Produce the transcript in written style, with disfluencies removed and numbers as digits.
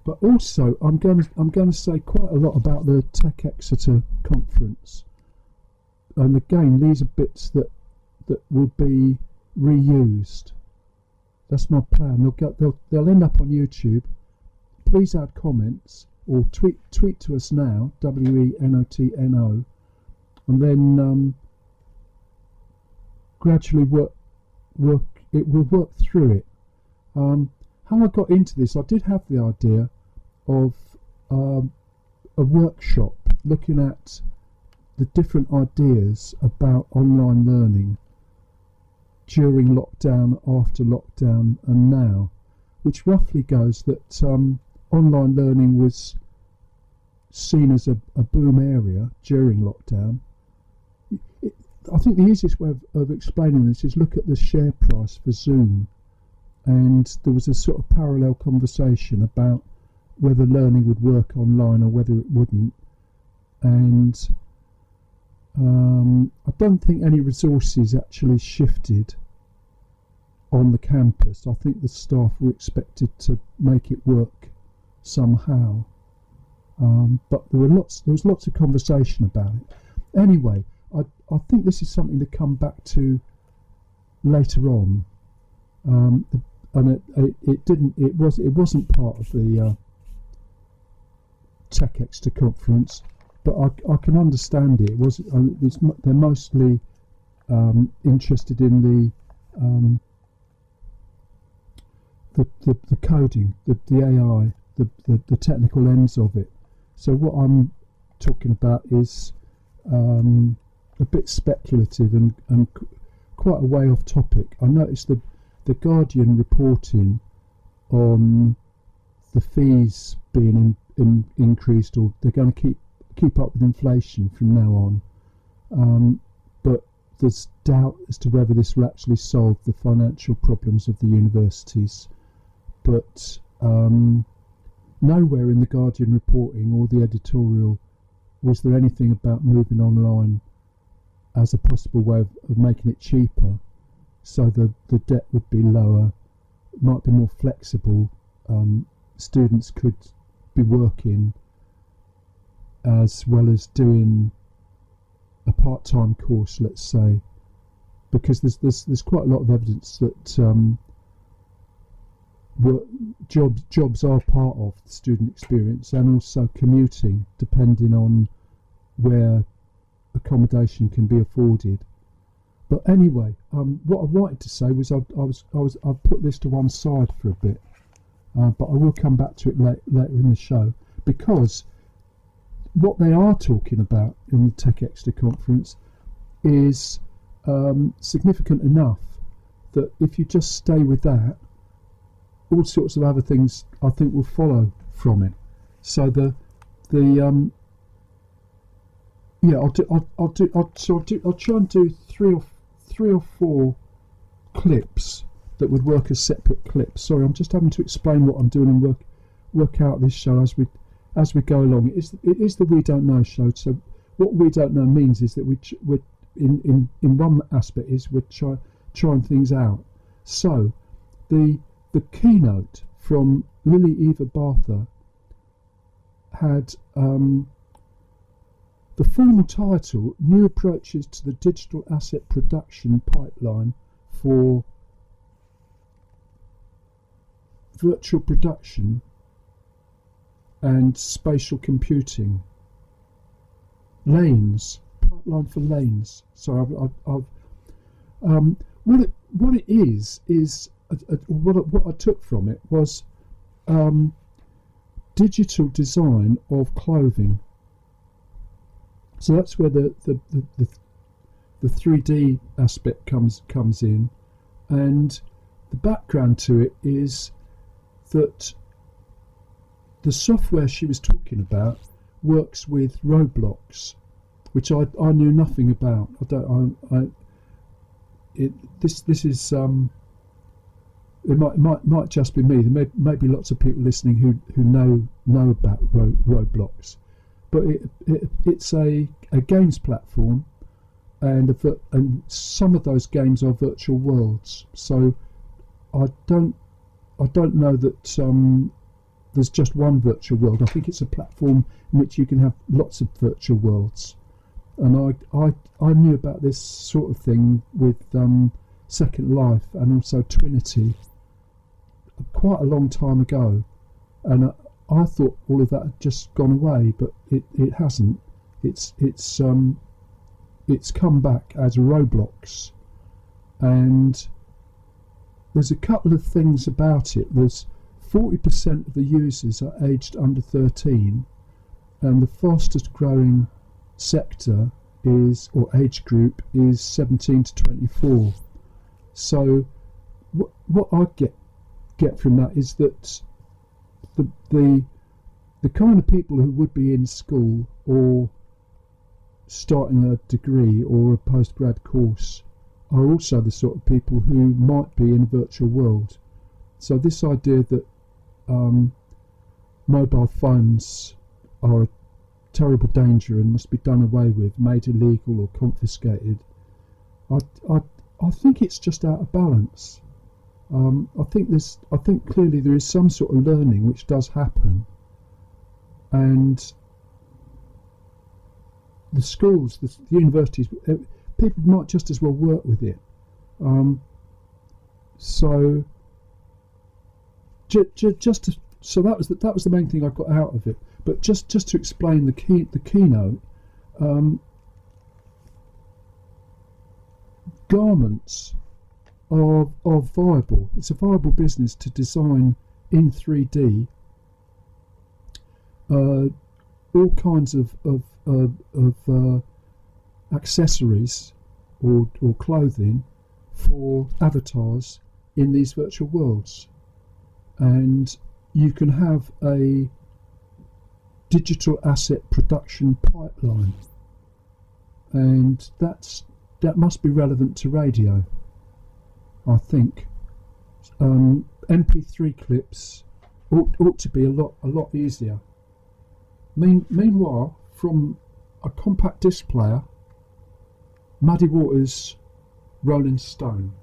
But also, I'm going to say quite a lot about the Tech Exeter conference. And again, these are bits that will be reused. That's my plan. They'll end up on YouTube. Please add comments or tweet to us now, WENOTNO, and then gradually work. It will work through it. How I got into this, I did have the idea of a workshop looking at the different ideas about online learning during lockdown, after lockdown, and now, which roughly goes that online learning was seen as a boom area during lockdown. I think the easiest way of explaining this is look at the share price for Zoom, and there was a sort of parallel conversation about whether learning would work online or whether it wouldn't, and I don't think any resources actually shifted on the campus. I think the staff were expected to make it work somehow, but there was lots of conversation about it. Anyway, I think this is something to come back to later on, and it wasn't part of the Tech Exeter conference, but I can understand it. They're mostly interested in the coding, the AI, the technical ends of it. So what I'm talking about is a bit speculative and quite a way off topic. I noticed the Guardian reporting on the fees being increased, or they're going to keep up with inflation from now on. But there's doubt as to whether this will actually solve the financial problems of the universities. But nowhere in the Guardian reporting or the editorial was there anything about moving online as a possible way of making it cheaper, so the debt would be lower, might be more flexible, students could be working as well as doing a part-time course, let's say, because there's quite a lot of evidence that jobs are part of the student experience, and also commuting, depending on where accommodation can be afforded. But anyway, what I wanted to say was I've put this to one side for a bit, but I will come back to it later in the show, because what they are talking about in the Tech Exeter conference is significant enough that if you just stay with that, all sorts of other things I think will follow from it. So I'll try and do three or four clips that would work as separate clips. Sorry, I'm just having to explain what I'm doing and work out this show as we go along. It is the We Don't Know show. So what We Don't Know means is that we're in one aspect is we're trying things out. So the keynote from Lily Eva Bartha had the formal title, New Approaches to the Digital Asset Production Pipeline for Virtual Production and Spatial Computing. Lanes, pipeline for lanes. So what it is what I took from it was digital design of clothing. So that's where the 3D aspect comes in, and the background to it is that the software she was talking about works with Roblox, which I knew nothing about. This is it might just be me. There may be lots of people listening who know about Roblox, but it's a games platform, and some of those games are virtual worlds. So I don't know that there's just one virtual world. I think it's a platform in which you can have lots of virtual worlds. And I knew about this sort of thing with Second Life and also Twinity quite a long time ago, and I thought all of that had just gone away, but it hasn't. It's come back as Roblox, and there's a couple of things about it. There's 40% of the users are aged under 13, and the fastest growing sector is, or age group, is 17 to 24. So what I get from that is that the kind of people who would be in school or starting a degree or a postgrad course are also the sort of people who might be in a virtual world. So this idea that mobile phones are a terrible danger and must be done away with, made illegal or confiscated, I think it's just out of balance. I think clearly there is some sort of learning which does happen, and the schools, the universities, people might just as well work with it. So that was the main thing I got out of it. But just to explain the keynote, garments are viable. It's a viable business to design in 3D all kinds of accessories or clothing for avatars in these virtual worlds, and you can have a digital asset production pipeline, and that must be relevant to radio, I think. MP3 clips ought to be a lot easier. Meanwhile, from a compact disc player, Muddy Waters Rolling Stone.